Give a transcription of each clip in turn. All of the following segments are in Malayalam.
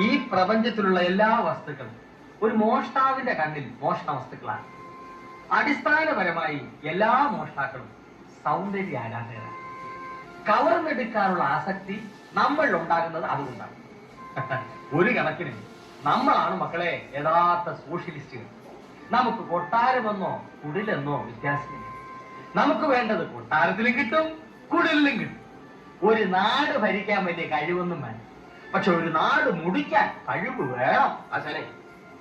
ഈ പ്രപഞ്ചത്തിലുള്ള എല്ലാ വസ്തുക്കളും ഒരു മോഷ്ടാവിന്റെ കണ്ണിൽ മോഷണ വസ്തുക്കളാണ്. അടിസ്ഥാനപരമായി എല്ലാ മോഷ്ടാക്കളും സൗന്ദര്യ ആരാധകരാണ്. കവർന്നെടുക്കാനുള്ള ആസക്തി നമ്മളിൽ ഉണ്ടാകുന്നത് അതുകൊണ്ടാണ്. ഒരു കണക്കിന് നമ്മളാണ് മക്കളെ യഥാർത്ഥ സോഷ്യലിസ്റ്റുകൾ. നമുക്ക് കൊട്ടാരമെന്നോ കുടിലെന്നോ വ്യത്യാസമില്ല. നമുക്ക് വേണ്ടത് കൊട്ടാരത്തിലും കിട്ടും, കുടിലിലും കിട്ടും. ഒരു നാട് ഭരിക്കാൻ വലിയ കഴിവൊന്നും വേണം, പക്ഷെ ഒരു നാട് മുടിക്കാൻ കഴിവ് വേണം. അച്ഛനെ,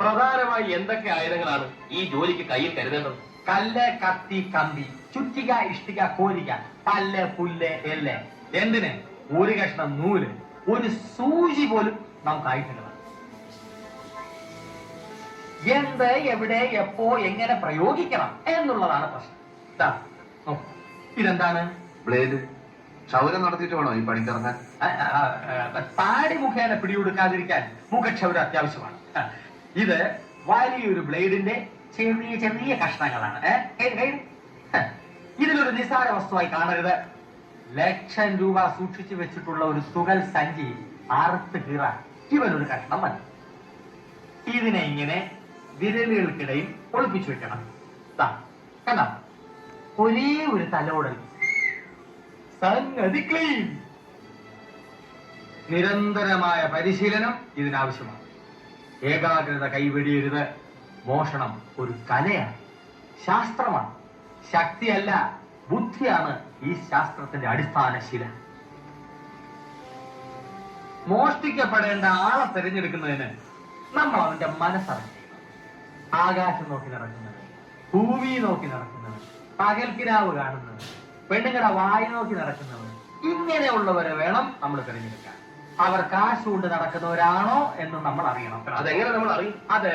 പ്രധാനമായി എന്തൊക്കെ ആയുധങ്ങളാണ് ഈ ജോലിക്ക് കയ്യിൽ കരുതേണ്ടത്? കല്ല്, കത്തി, കമ്പി, ചുറ്റിക, ഇഷ്ടിക, കോരിക, പല്ല്, പുല്ല്, എല്ല്. എന്തിന്? ഒരു കഷ്ണം നൂല്, ഒരു സൂചി പോലും നമുക്കായിട്ടില്ല. എന്ത്, എവിടെ, എപ്പോ, എങ്ങനെ പ്രയോഗിക്കണം എന്നുള്ളതാണ് പ്രശ്നം. ഇതെന്താണ്? ബ്ലേഡ്. ക്ഷൗരം നടത്തിയിട്ട് വേണോ ഈ പണിക്കിറങ്ങാൻ? താടി മുഖേന പിടികൊടുക്കാതിരിക്കാൻ മുഖക്ഷൗരം അത്യാവശ്യമാണ്. ഇത് വലിയൊരു ബ്ലേഡിന്റെ ചെറിയ ചെറിയ കഷ്ണങ്ങളാണ്. ഇതിലൊരു നിസ്സാര വസ്തുവായി കാണരുത്. ലക്ഷം രൂപ സൂക്ഷിച്ചു വെച്ചിട്ടുള്ള ഒരു തുകൽ സഞ്ചി അറുത്ത് കീറാൻ ഇവനൊരു കഷ്ണം മതി. ഇതിനെ ഇങ്ങനെ വിരലുകൾക്കിടയിൽ ഒളിപ്പിച്ചു വെക്കണം. കണ്ട, ഒരേ ഒരു തലോടൽ, സംഗതി ക്ലീൻ. നിരന്തരമായ പരിശീലനം ഇതിനാവശ്യമാണ്. ഏകാഗ്രത കൈവെടിയരുത്. മോഷണം ഒരു കലയാണ്, ശാസ്ത്രമാണ്. ശക്തിയല്ല, ബുദ്ധിയാണ് ഈ ശാസ്ത്രത്തിന്റെ അടിസ്ഥാന ശില. മോഷ്ടിക്കപ്പെടേണ്ട ആളെ തിരഞ്ഞെടുക്കുന്നതിന് നമ്മൾ അവന്റെ മനസ്സറിഞ്ഞു. ആകാശം നോക്കി നടക്കുന്നത്, ഭൂമി നോക്കി നടക്കുന്നത്, പകൽക്കിനാവ് കാണുന്നത്, പെണ്ണുങ്ങളുടെ വായി നോക്കി നടക്കുന്നവർ, ഇങ്ങനെയുള്ളവരെ വേണം നമ്മൾ തിരഞ്ഞെടുക്കാൻ. അവർ കാശ് കൊണ്ട് നടക്കുന്നവരാണോ എന്ന് നമ്മൾ അറിയണം. അതെങ്ങനെ നമ്മൾ അറിയും? അത്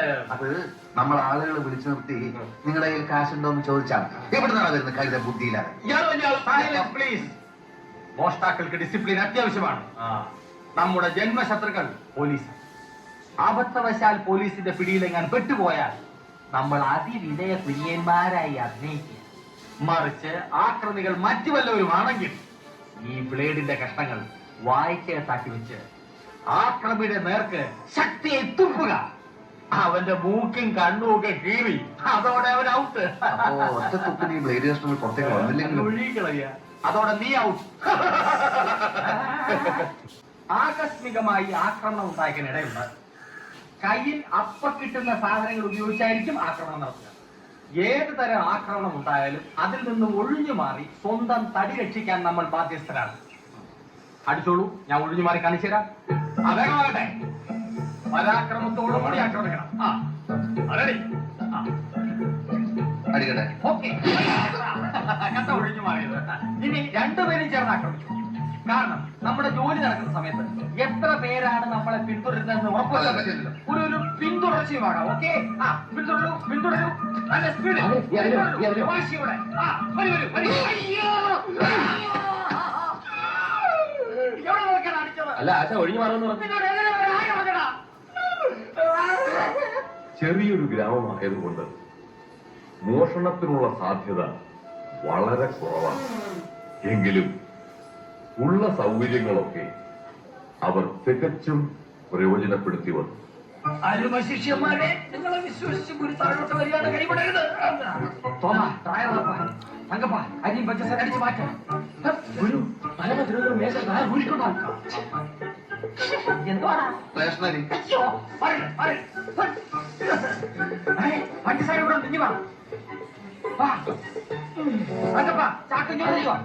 നമ്മൾ ആളുകൾ വിളിച്ചു നിർത്തി നിങ്ങളുടെ കയ്യിൽ കാശുണ്ടോ എന്ന് ചോദിച്ചാൽ എവിടുന്നാണ് വരുന്നത്? കരുത ബുദ്ധിയിലാണ്. പ്ലീസ്. മോഷ്ടാക്കൾക്ക് ഡിസിപ്ലിൻ അത്യാവശ്യമാണ്. നമ്മുടെ ജന്മശത്രുക്കൾ പോലീസ്. അബദ്ധവശാൽ പോലീസിന്റെ പിടിയിലെങ്ങാൻ പെട്ടുപോയാൽ നമ്മൾ അതിവിനയ കുര്യന്മാരായി അഭിനയിക്കുക. മറിച്ച് ആക്രമികൾ മറ്റു വല്ലവരുമാണെങ്കിൽ ഈ ബ്ലേഡിന്റെ കഷ്ണങ്ങൾ വായിക്കകത്താക്കി വെച്ച് ആക്രമിയുടെ നേർക്ക് ശക്തിയെ തുപ്പുക. അവന്റെ മൂക്കും കണ്ണുമൊക്കെ കീറി അതോടെ അവൻ ഔട്ട്. ബ്ലേഡ് കഷ്ണങ്ങൾ പുറത്തേക്ക് വന്നില്ലെങ്കിൽ ഒഴുകിക്കളയ, അതോടെ നീ ഔട്ട്. ആകസ്മികമായി ആക്രമണം ഉണ്ടാക്കാൻ ഇടയുണ്ട്. കയ്യിൽ അപ്പ കിട്ടുന്ന സാധനങ്ങൾ ഉപയോഗിച്ചായിരിക്കും ആക്രമണം നടത്തുക. ഏത് തരം ആക്രമണം ഉണ്ടായാലും അതിൽ നിന്നും ഒഴിഞ്ഞു മാറി സ്വന്തം തടി രക്ഷിക്കാൻ നമ്മൾ ബാധ്യസ്ഥരാണ്. അടിച്ചോളൂ, ഞാൻ ഒഴിഞ്ഞു മാറി കാണിച്ചു തരാം. അതേമാകട്ടെ, പരാക്രമത്തോടും കൂടി ആക്രമിക്കണം. അടിക്കട്ടെ. ഓക്കെ, കഥ ഒഴിഞ്ഞു മാറിയത്. ഇനി രണ്ടുപേരും ചേർന്ന് ആക്രമിച്ചു. കാരണം നമ്മുടെ ജോലി നടക്കുന്ന സമയത്ത് എത്ര പേരാണ് നമ്മളെ പിന്തുടരുന്നതെന്ന് ഉറപ്പുവരാൻ പറ്റില്ലല്ലോ. ഒരു പിന്തുടർച്ചയുമാകാം. ഓക്കെ, പിന്തുടരൂ, പിന്തുടരൂ. നല്ല സ്പീഡ്, വാശിയോടെ. അല്ല ആശ ഒഴിഞ്ഞു മാറുന്നു. ചെറിയൊരു ഗ്രാമമായതുകൊണ്ട് മോഷണത്തിനുള്ള സാധ്യത വളരെ കുറവാണ്. എങ്കിലും ഉള്ള സൗകര്യങ്ങളൊക്കെ അവർ തികച്ചും പ്രയോജനപ്പെടുത്തി വന്നു. അരുമ ശിഷ്യന്മാരെ, നിങ്ങളെ വിശ്വസിച്ച് ഒരു താഴോട്ട് വരികയാണ്. കൈവിടരുത്. തങ്കപ്പ, അരിയും പച്ചസര അടിച്ചു മാറ്റണം. ഒരു പരമത്തിനൊരു മേശ ഊരിക്കൊണ്ടാക്കാം. എന്തുവാണ് സ്റ്റേഷനറി? പഞ്ചസാര ഇവിടെ തിങ്ങി വാ. തങ്കപ്പ, ചാക്കൻ ജോലി വാ.